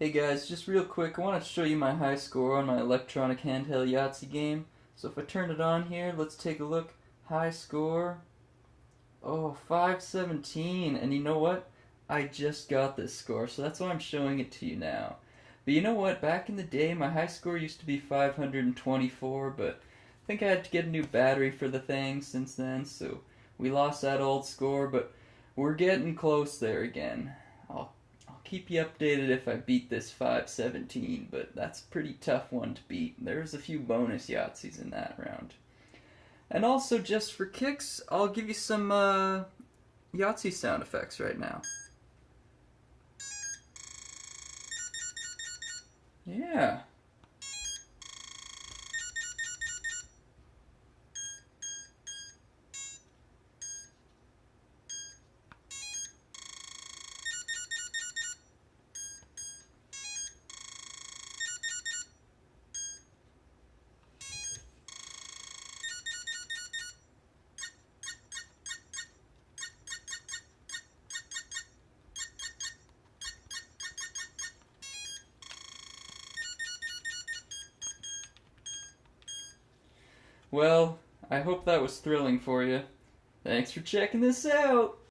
Hey guys, just real quick, I want to show you my high score on my electronic handheld Yahtzee game. So if I turn it on here, let's take a look. High score. Oh, 517. And you know what? I just got this score, so that's why I'm showing it to you now. But you know what? Back in the day, my high score used to be 524, but I think I had to get a new battery for the thing since then, so we lost that old score, but we're getting close there again. I'll keep you updated if I beat this 517, but that's a pretty tough one to beat. There's a few bonus Yahtzees in that round. And also, just for kicks, I'll give you some Yahtzee sound effects right now. Yeah. Well, I hope that was thrilling for you. Thanks for checking this out!